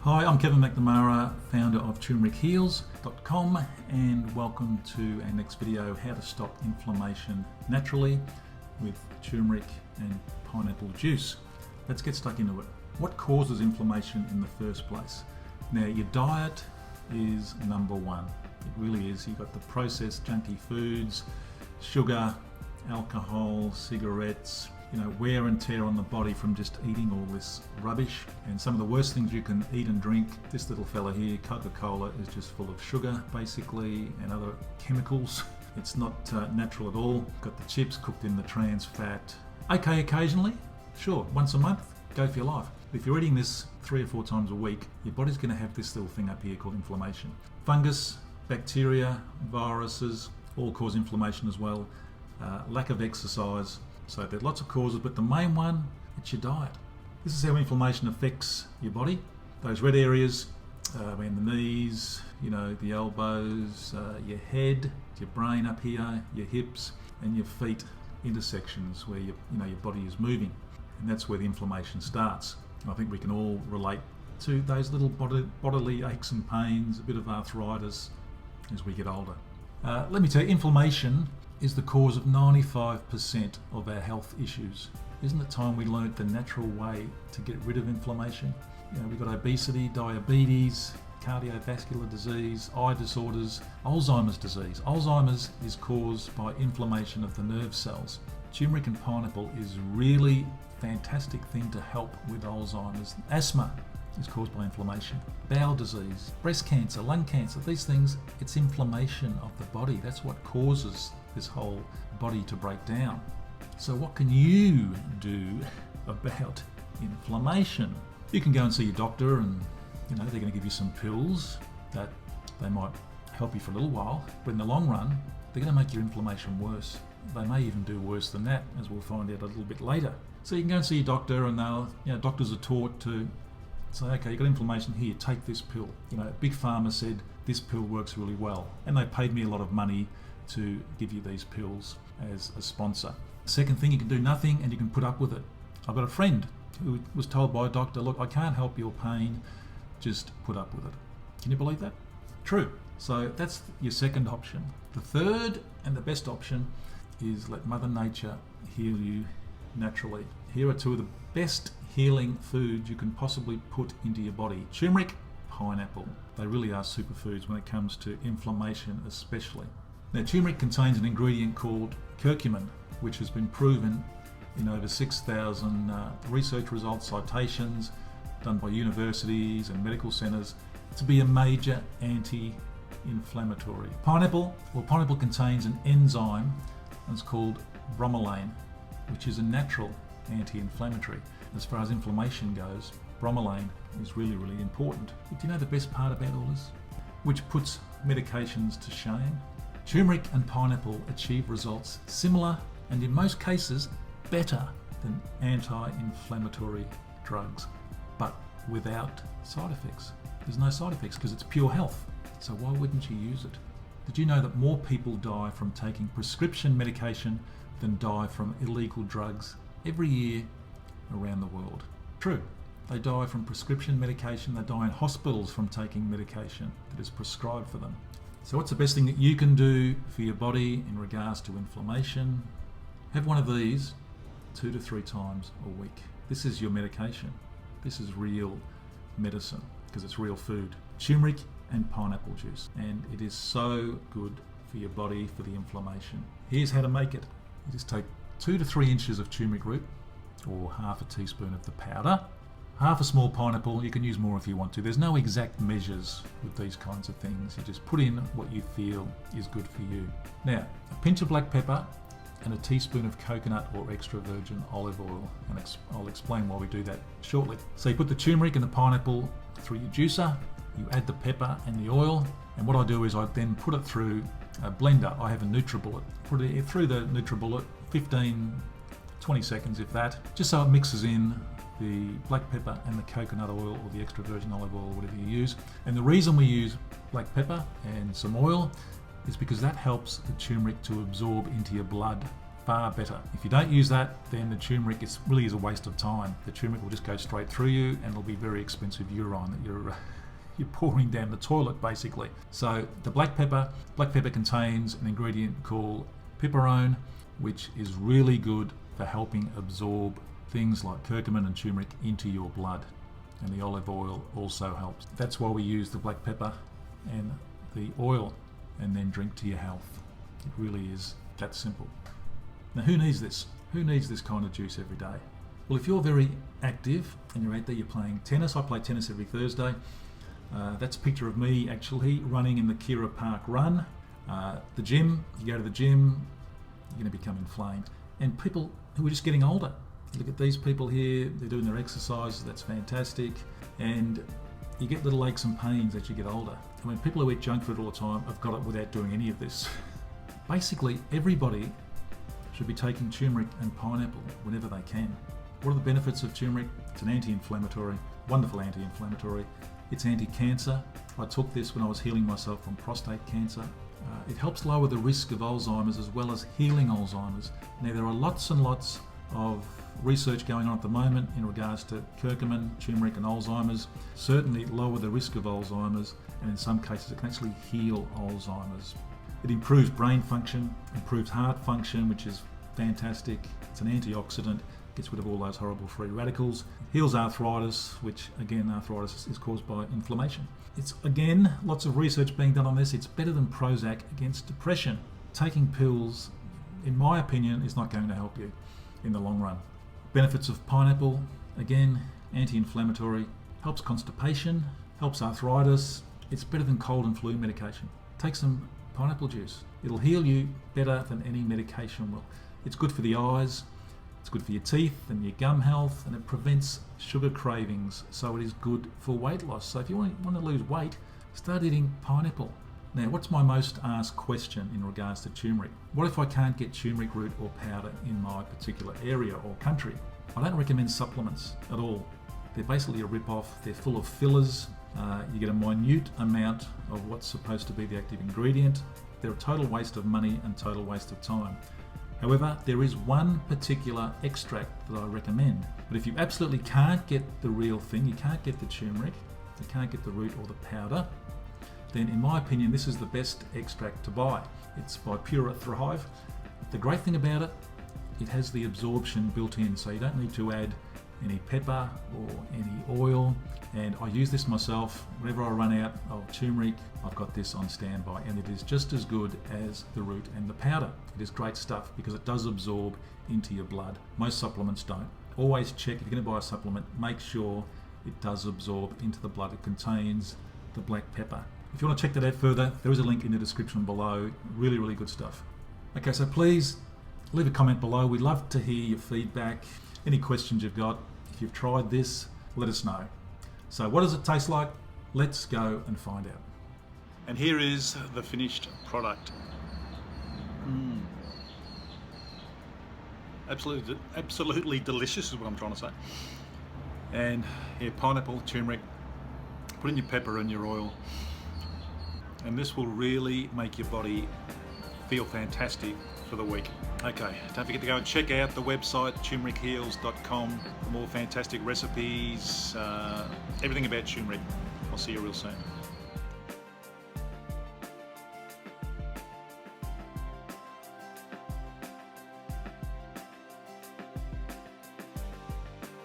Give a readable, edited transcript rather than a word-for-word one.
Hi, I'm Kevin McNamara, founder of turmericheals.com, and welcome to our next video, how to stop inflammation naturally with turmeric and pineapple juice. Let's get stuck into it. What causes inflammation in the first place? Now, your diet is number one. It really is. You've got the processed junky foods, sugar, alcohol, cigarettes, wear and tear on the body from just eating all this rubbish. And some of the worst things you can eat and drink, this little fella here, Coca-Cola, is just full of sugar basically and other chemicals. It's not natural at all. Got the chips cooked in the trans fat. Okay, occasionally, sure, once a month, go for your life. If you're eating this 3 or 4 times a week, your body's going to have this little thing up here called inflammation. Fungus, bacteria, viruses all cause inflammation as well. Lack of exercise. So there's lots of causes, but the main one, it's your diet. This is how inflammation affects your body. Those red areas, in the knees, the elbows, your head, your brain up here, your hips, and your feet intersections where your body is moving. And that's where the inflammation starts. And I think we can all relate to those little bodily aches and pains, a bit of arthritis as we get older. Let me tell you, inflammation is the cause of 95% of our health issues. Isn't it time we learnt the natural way to get rid of inflammation? We've got obesity, diabetes, cardiovascular disease, eye disorders, Alzheimer's disease. Alzheimer's is caused by inflammation of the nerve cells. Turmeric and pineapple is really fantastic thing to help with Alzheimer's. Asthma is caused by inflammation. Bowel disease, breast cancer, lung cancer, these things, it's inflammation of the body. That's what causes this whole body to break down. So what can you do about inflammation? You can go and see your doctor and they're going to give you some pills that they might help you for a little while, but in the long run they're going to make your inflammation worse. They may even do worse than that, as we'll find out a little bit later. So you can go and see your doctor, and doctors are taught to say, okay, you've got inflammation here, take this pill. Big Pharma said this pill works really well, and they paid me a lot of money to give you these pills as a sponsor. Second thing, you can do nothing and you can put up with it. I've got a friend who was told by a doctor, look, I can't help your pain, just put up with it. Can you believe that? True. So that's your second option. The third and the best option is let Mother Nature heal you naturally. Here are 2 of the best healing foods you can possibly put into your body. Turmeric, pineapple. They really are superfoods when it comes to inflammation especially. Now, turmeric contains an ingredient called curcumin, which has been proven in over 6,000 research results, citations done by universities and medical centres to be a major anti-inflammatory. Pineapple contains an enzyme that's called bromelain, which is a natural anti-inflammatory. As far as inflammation goes, bromelain is really, really important. But do you know the best part about all this? Which puts medications to shame? Turmeric and pineapple achieve results similar and in most cases better than anti-inflammatory drugs, but without side effects. There's no side effects because it's pure health. So why wouldn't you use it? Did you know that more people die from taking prescription medication than die from illegal drugs every year around the world? True. They die from prescription medication. They die in hospitals from taking medication that is prescribed for them. So what's the best thing that you can do for your body in regards to inflammation? Have one of these 2 to 3 times a week. This is your medication. This is real medicine because it's real food. Turmeric and pineapple juice. And it is so good for your body, for the inflammation. Here's how to make it. You just take 2 to 3 inches of turmeric root, or half a teaspoon of the powder, half a small pineapple. You can use more if you want to. There's no exact measures with these kinds of things. You just put in what you feel is good for you. Now, a pinch of black pepper and a teaspoon of coconut or extra virgin olive oil. And I'll explain why we do that shortly. So you put the turmeric and the pineapple through your juicer. You add the pepper and the oil. And what I do is I then put it through a blender. I have a NutriBullet. Put it through the NutriBullet, 15-20 seconds if that, just so it mixes in the black pepper and the coconut oil or the extra virgin olive oil, whatever you use. And the reason we use black pepper and some oil is because that helps the turmeric to absorb into your blood far better. If you don't use that, then the turmeric really is a waste of time. The turmeric will just go straight through you, and it'll be very expensive urine that you're pouring down the toilet, basically. So the black pepper contains an ingredient called piperone, which is really good for helping absorb things like curcumin and turmeric into your blood. And the olive oil also helps. That's why we use the black pepper and the oil, and then drink to your health. It really is that simple. Now, who needs this? Who needs this kind of juice every day? Well, if you're very active and you're out there, you're playing tennis. I play tennis every Thursday. That's a picture of me actually running in the Kira Park run. The gym, you go to the gym, you're going to become inflamed. And people who are just getting older. Look at these people here, they're doing their exercises, that's fantastic. And you get little aches and pains as you get older. I mean, people who eat junk food all the time have got it without doing any of this. Basically, everybody should be taking turmeric and pineapple whenever they can. What are the benefits of turmeric? It's an anti-inflammatory, wonderful anti-inflammatory. It's anti-cancer. I took this when I was healing myself from prostate cancer. It helps lower the risk of Alzheimer's as well as healing Alzheimer's. Now, there are lots and lots of research going on at the moment in regards to curcumin, turmeric and Alzheimer's. Certainly lower the risk of Alzheimer's, and in some cases it can actually heal Alzheimer's. It improves brain function, improves heart function, which is fantastic. It's an antioxidant, gets rid of all those horrible free radicals. Heals arthritis, which again, arthritis is caused by inflammation. It's again, lots of research being done on this. It's better than Prozac against depression. Taking pills, in my opinion, is not going to help you in the long run. Benefits of pineapple, again, anti-inflammatory, helps constipation, helps arthritis. It's better than cold and flu medication. Take some pineapple juice. It'll heal you better than any medication will. It's good for the eyes, it's good for your teeth and your gum health, and it prevents sugar cravings, so it is good for weight loss. So if you want to lose weight, start eating pineapple. Now, what's my most asked question in regards to turmeric? What if I can't get turmeric root or powder in my particular area or country? I don't recommend supplements at all. They're basically a rip-off. They're full of fillers. You get a minute amount of what's supposed to be the active ingredient. They're a total waste of money and total waste of time. However, there is one particular extract that I recommend. But if you absolutely can't get the real thing, you can't get the turmeric, you can't get the root or the powder, then in my opinion, this is the best extract to buy. It's by Pure Thrive. The great thing about it, it has the absorption built in, so you don't need to add any pepper or any oil. And I use this myself. Whenever I run out of turmeric, I've got this on standby, and it is just as good as the root and the powder. It is great stuff because it does absorb into your blood. Most supplements don't. Always check, if you're going to buy a supplement, make sure it does absorb into the blood. It contains the black pepper. If you want to check that out further, there is a link in the description below. Really, really good stuff. Okay, so please leave a comment below. We'd love to hear your feedback, any questions you've got. If you've tried this, let us know. So what does it taste like? Let's go and find out. And here is the finished product. Absolutely delicious is what I'm trying to say. And here, pineapple, turmeric, put in your pepper and your oil. And this will really make your body feel fantastic for the week. Okay, don't forget to go and check out the website turmericheals.com for more fantastic recipes, everything about turmeric. I'll see you real soon.